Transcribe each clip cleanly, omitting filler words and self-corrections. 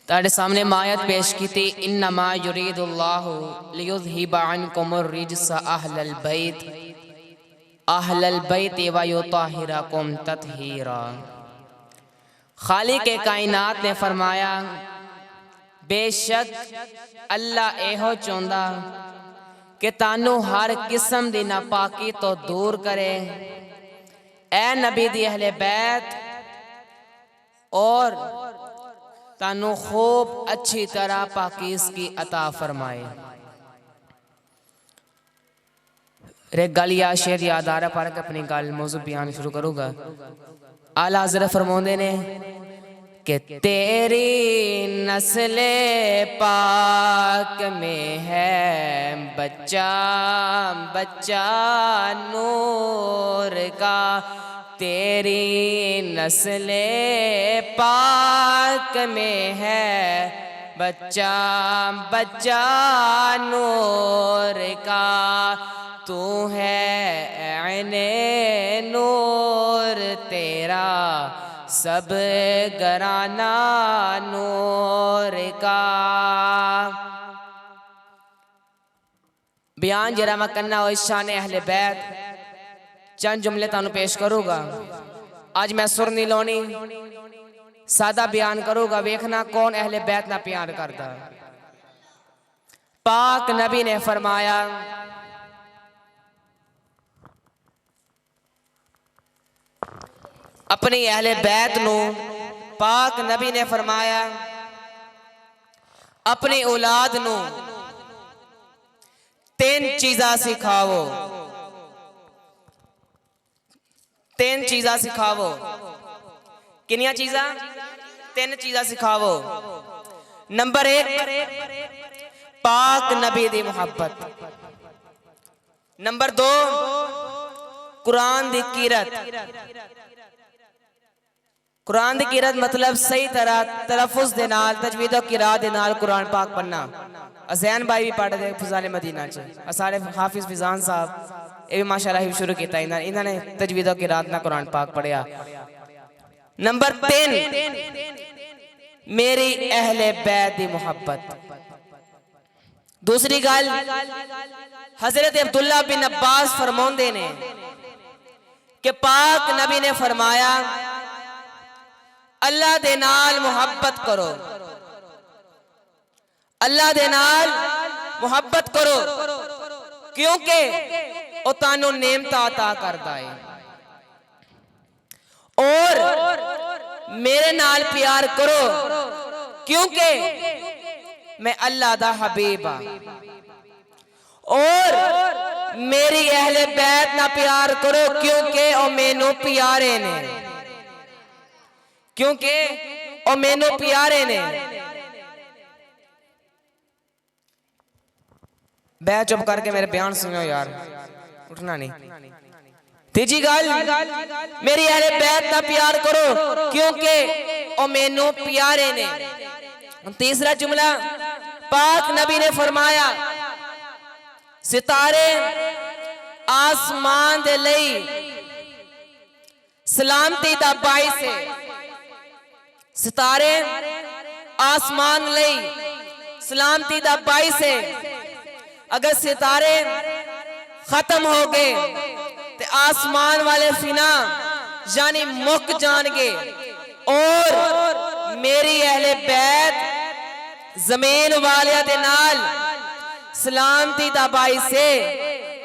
तारे सामने मायत पेश की थी, इन्नमा युरीदुल्लाहु लियुज़हिबा अन्कुमुर रिज्स अहलल बैत व युताहिरकुम तत्हीरा। खालिक कायनात ने फरमाया, बेशक अल्लाह एहो चाहुंदा कि तानू हर किस्म दी नापाकी तो दूर करे। ए नबी दी अहले बैत और तानू खूब अच्छी तरह पाकीज़गी अता फरमाए। एक गल या शेर याद आ रहा पर अपनी गल मौजू बयान शुरू करूँगा। आला हज़रत फरमाते ने कि तेरी नस्ले पाक में है बच्चा बच्चा नूर का, तेरी नस्ले पाक में है बच्चा बच्चा नूर का, तू है ऐने नूर तेरा सब घराना नूर का। बयान जरा मैं करना हो शान अहले बैत, चंद जुमले तानू पेश करूँगा। आज मैं सुर नहीं लानी, सादा बयान करूँगा, वेखना कौन अहले बैत ना प्यार करता। पाक नबी ने फरमाया, अपनी अहले बैत नू पाक नबी ने फरमाया, अपनी औलाद नू तीन चीज़ा सिखाओ, तीन चीज़ा सिखाओ। किनिया चीज़ा? तीन चीज़ा सिखाओ। नंबर एक, पाक नबी दी मुहब्बत। नंबर दो, कुरान दी कीरत। कुरान दी कीरत मतलब सही तरह तलफ़ुज़ दे नाल तजवीद और क़िराअत दे नाल कुरान पाक पढ़ना। अज़ैन भाई भी पढ़ दे फज़ाइल मदीना च, सारे हाफिज़ फिज़ान साहब ये भी माशाअल्लाह शुरू किया, इन्होंने तजवीद और क़िराअत ना कुरान पाक पढ़िया। नंबर तीन, मेरी अहले बैत दी मुहब्बत। दूसरी गल, हज़रत अब्दुल्ला बिन अब्बास फरमाते ने कि पाक नबी ने फरमाया, अल्लाह दे नाल मुहब्बत करो, अल्लाह दे नाल मुहब्बत करो, क्योंकि वो तानू नेमता अता करदा है। और मेरे नाल प्यार करो, क्योंकि मैं अल्लाह दा हबीब हाँ। और मेरी अहले बैत ना प्यार करो, क्योंकि वो मैनू प्यारे ने, क्योंकि वो मैनू प्यारे ने। बै चुप करके मेरे बयान सुनो यार, उठना नहीं। तीजी गल, मेरी अहले बैत का प्यार करो, क्योंकि वो मैनू प्यारे ने। तीसरा जुमला, पाक नबी ने फरमाया, सितारे आसमान दे लई सलामती दा बाइस है। सितारे आसमान लई सलामती दा बाइस है। अगर सितारे खत्म हो गए तो आसमान वाले फिना यानी मुक जाएंगे, और मेरी अहले बैत जमीन वाले दे नाल सलामती दा बाइस है।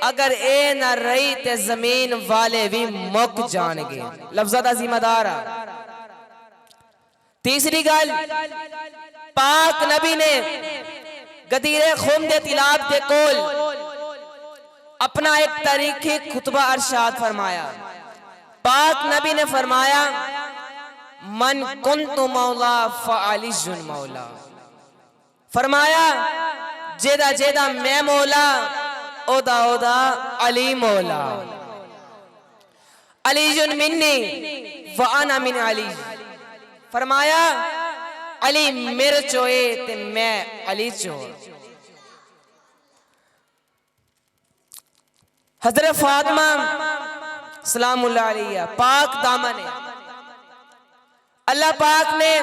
अगर ए ना रही ते जमीन वाले भी मुक जाएंगे। लफ्ज़ दा जिम्मेदार है। तीसरी गल, पाक नबी ने गदीरे खुम दे तिलाब दे कोल अपना एक तारीखी खुतबा अरशाद फरमाया। पाक नबी ने फरमाया, मन कुन्तु मौला फ़अलियुन मौला। फरमाया, जेदा जेदा मैं मौला, ओदा ओदा अली मौला। अलीयुन मिन्नी व अना मिन अली। फरमाया, अली मेरे चोए ते मैं अली चो। हजरत फातिमा सलामुल्लाह अलैहा पाक दामन है। अल्लाह पाक ने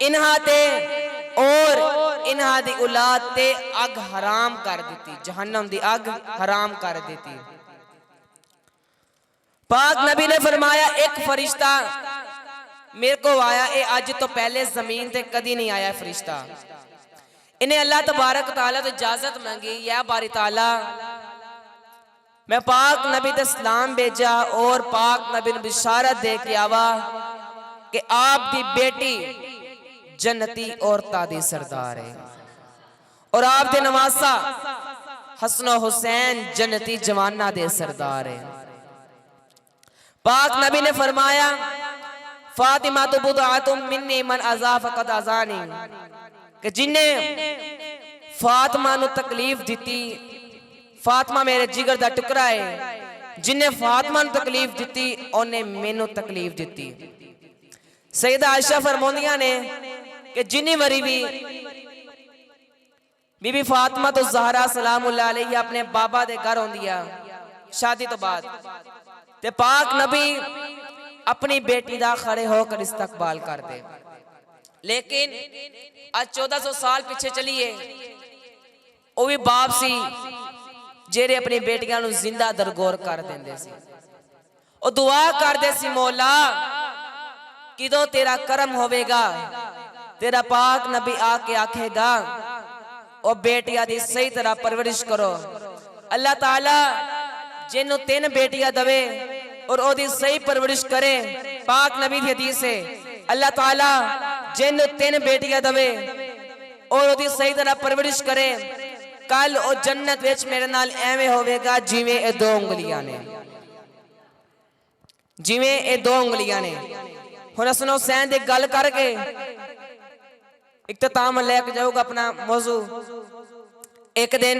इन्हां ते और इन्हां दी औलाद ते अग हराम कर दी, जहन्नम दी अग हराम कर दी। पाक नबी ने फरमाया एक फरिश्ता मेरे को आया, ये अज तो पहले जमीन ते कदी नहीं आया फरिश्ता। इन्हें अल्लाह तबारक तआला तो इजाजत मांगी, या बारी ताला मैं पाक नबी ते सलाम भेजा और पाक नबी ने बिशारत दे के आवा कि आप दी बेटी जन्नती औरतां दी सरदार है और आप दे नवासा हसन हुसैन जन्नती जवाना दे सरदार है। पाक नबी ने फरमाया फातिमा तो बुदअतुम मिन्नी मन अज़ा फ़क़द अज़ानी, कि जिन्ने फातिमा नु तकलीफ दी, फातिमा मेरे जिगर दा टुकड़ा है, जिन्ने फातिमा नु तकलीफ दी ओने मैनू तकलीफ दी। सैयदा आयशा फरमाउंदियां ने कि जिन्नी वरी भी बीबी फातिमा तो ज़हरा सलामुल्लाह अलैहा अपने बाबा दे घर होंदी आ शादी तो बाद, ते पाक नबी अपनी बेटी दा खड़े होकर इस्तकबाल कर दे। लेकिन आज 1400 साल पीछे चलिए, वो भी बाप सी जेरे अपनी बेटियां नू जिंदा दरगोर कर देंदे सी। ओ दुआ करदे सी मौला किदों तेरा करम होवेगा, तेरा पाक नबी आके आखेगा ओ बेटिया दी सही तरह परवरिश करो। अल्लाह ताला जिन्नू 3 बेटियां दवे और ओदी सही परवरिश करे, पाक नबी दी हदीस है अल्लाह ताला जिन्नू 3 बेटियां दवे और ओदी सही तरह परवरिश करे, कल ओ जन्नत विच मेरे नाल एवें होवेगा जिवें ए 2 उंगलियां ने, जिवें ए 2 उंगलियां ने। हुण हसन हुसैन दी गल करके इख्तिताम लेके जाऊंगा अपना मौजू। एक दिन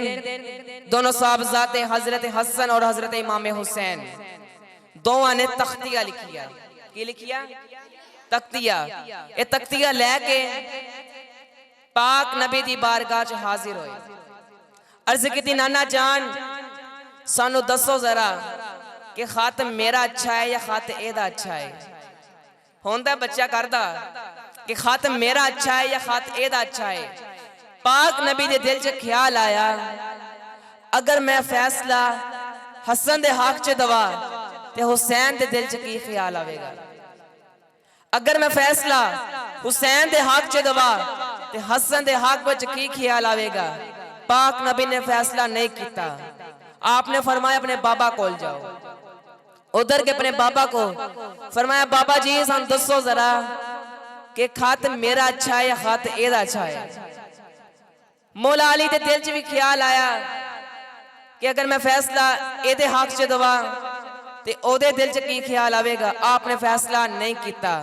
दोनों साहबजादे हजरत हसन और हजरत इमाम हुसैन दोवां ने तख्तिया लिखिया। की लिखिया? तख्तिया। ये तख्तिया लेके पाक नबी दी बारगाह च हाजिर होए। अर्ज की नाना जान सानू दसो जरा कि खत मेरा अच्छा है या खत एदा अच्छा है। होंदा बच्चा करदा कि खत मेरा अच्छा है या खत एदा अच्छा है। पाक नबी दे दिल च ख्याल आया अगर मैं फैसला हसन दे हक च दवा ते हुसैन दे दिल च की ख्याल आवेगा, अगर मैं फैसला हुसैन दे हक च दवा ते हसन दे हक विच की ख्याल आवेगा। पाक नबी ने फैसला नहीं किया। आपने फरमाया अपने बाबा कोल जाओ। उधर के अपने बाबा को फरमाया बाबा जी सन दसो जरा कि खत मेरा अच्छा है या खत एदा अच्छा है। मौला अली दे दिल च भी ख्याल आया कि अगर मैं फैसला एदे हक च दवा ते ओदे दिल च की ख्याल आवेगा। आपने फैसला नहीं किया।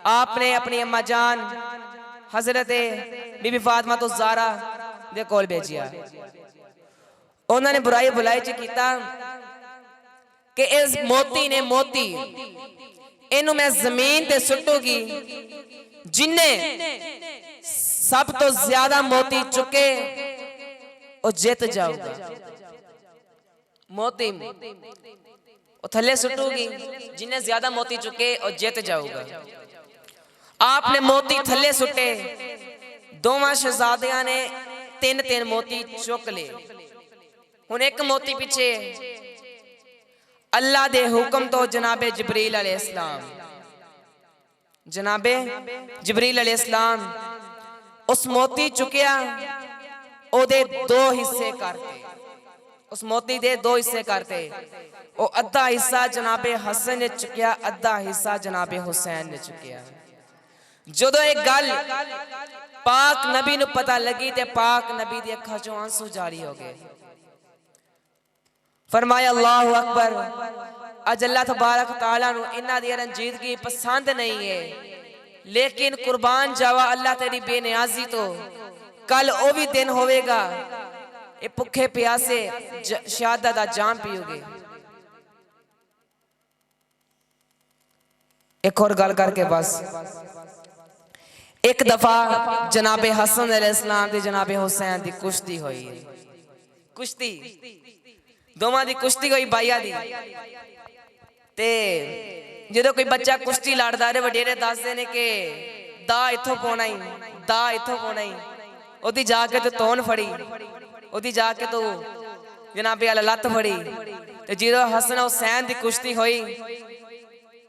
आपने अपनी अम्मा जान हजरत बीबी फातिमा तो ज़हरा दे कोल भेजिया। उन्होंने बुराई भुलाई च किया कि इस मोती ने मोती इनू मैं जमीन ते सुटूगी, जिन्ने सब तो ज्यादा मोती चुके वो जित जाऊगा। मोती वो थले सुटूगी, जिन्ने ज्यादा मोती चुके वो जित जाऊगा। आपने मोती थले सुटे। दोवां शहजादियां ने 3-3 मोती चुक ले। हुण एक मोती पिछे अल्लाह दे हुक्म तो जनाबे जिब्रील अलैहिस्सलाम, जनाबे जिब्रील अलैहिस्सलाम उस मोती चुकिया, ओदे 2 हिस्से करते। उस मोती दे 2 हिस्से करते। ओ अद्धा हिस्सा जनाबे हसन ने चुकिया, अद्धा हिस्सा जनाबे हुसैन ने चुकिया। जदों एक गल पाक नबी नू पता लगी ते पाक नबी दी अखां चों आंसू जारी हो गए। फरमाया अल्लाहु अकबर। अज अल्लाह तबारक तआला नू इन्हां दी रंजीदगी पसंद नहीं है, लेकिन कुर्बान जावा अल्लाह तेरी बेनियाजी तो। कल ओ भी दिन होवेगा ये भुखे प्यासे शहादत दा जाम पियोगे। एक और गल करके बस। एक दफा जनाबे हसन अलैहिस्सलाम दी जनाबे हुसैन दी कुश्ती हुई। कुश्ती दोवां दी कुश्ती हुई बाइया दी। ते जो कोई बच्चा कुश्ती लड़दा रे वडेरे दसदे ने कि दा इथों पाना ही, दा इथों पाना ही, ओदी जाके तो तोन फड़ी, ओदी जाके तो जनाबे अल लत्त फड़ी। ते जो हसन हुसैन की कुश्ती हुई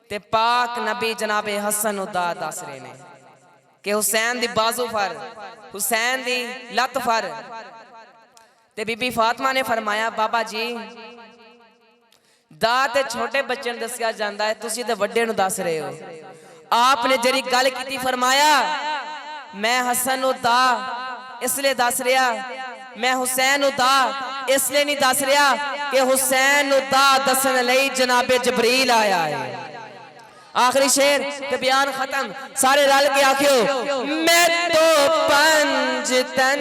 ते पाक नबी जनाबे हसन दा दस रहे ने कि हुसैन दी बाजू फर, हुसैन दी लत्त फर। ते बीबी फातिमा ने फरमाया बाबा जी दा ते छोटे बच्चे नूं दसिया जांदा है, तुसीं ते वड्डे नूं दस रहे हो। आपने जरी गल की फरमाया मैं हसन नूं दा इसलिए दस रहा, मैं हुसैन नूं दा इसलिए नहीं दस रहा कि हुसैन नूं दा दसन लई जनाबे जबरील आया है। आखिरी शेर ते बयान खत्म, सारे रल के आखियो मैं तो पंजतन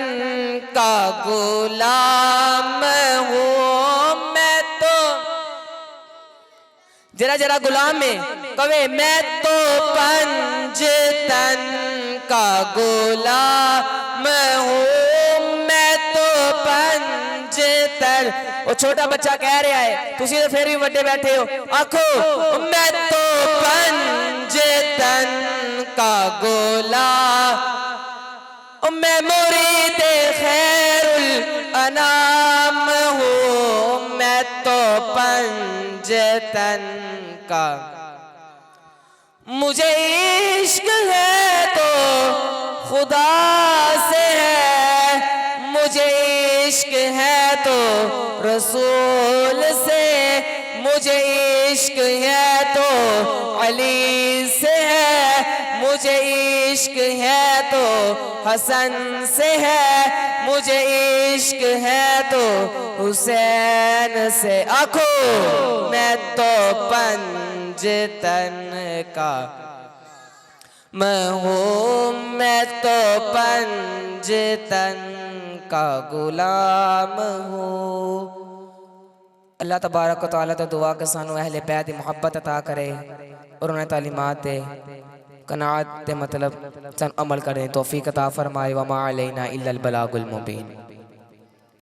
का गुलाम हूँ, मैं तो जरा जरा गुलाम में कवे मैं तो पंजतन का गुलाम हूँ, मैं तो पंजतन। वो छोटा बच्चा कह रहा है, तुसी तो फिर भी बड़े बैठे हो, आखो मैं तो पंजतन का गुलाम, मैं मुरीद खैरुल अनाम हूँ, मैं तो पंजतन का। मुझे इश्क है तो खुदा से है, मुझे इश्क है तो रसूल से, मुझे इश्क है तो अली से है, मुझे इश्क है तो हसन से है, मुझे इश्क है तो हुसैन से। आखो मैं तो पंजतन का मैं हूँ, मैं तो पंजतन का गुलाम हूँ। अल्लाह तबारक व तआला तो दुआ के सानू अहले बैत दी मुहब्बत अता करे और उन्हें तालीमात दे कनात दे मतलब सन अमल करें तौफीक अता फरमाए। वमा अलैना इल्लल बलागुल मुबीन।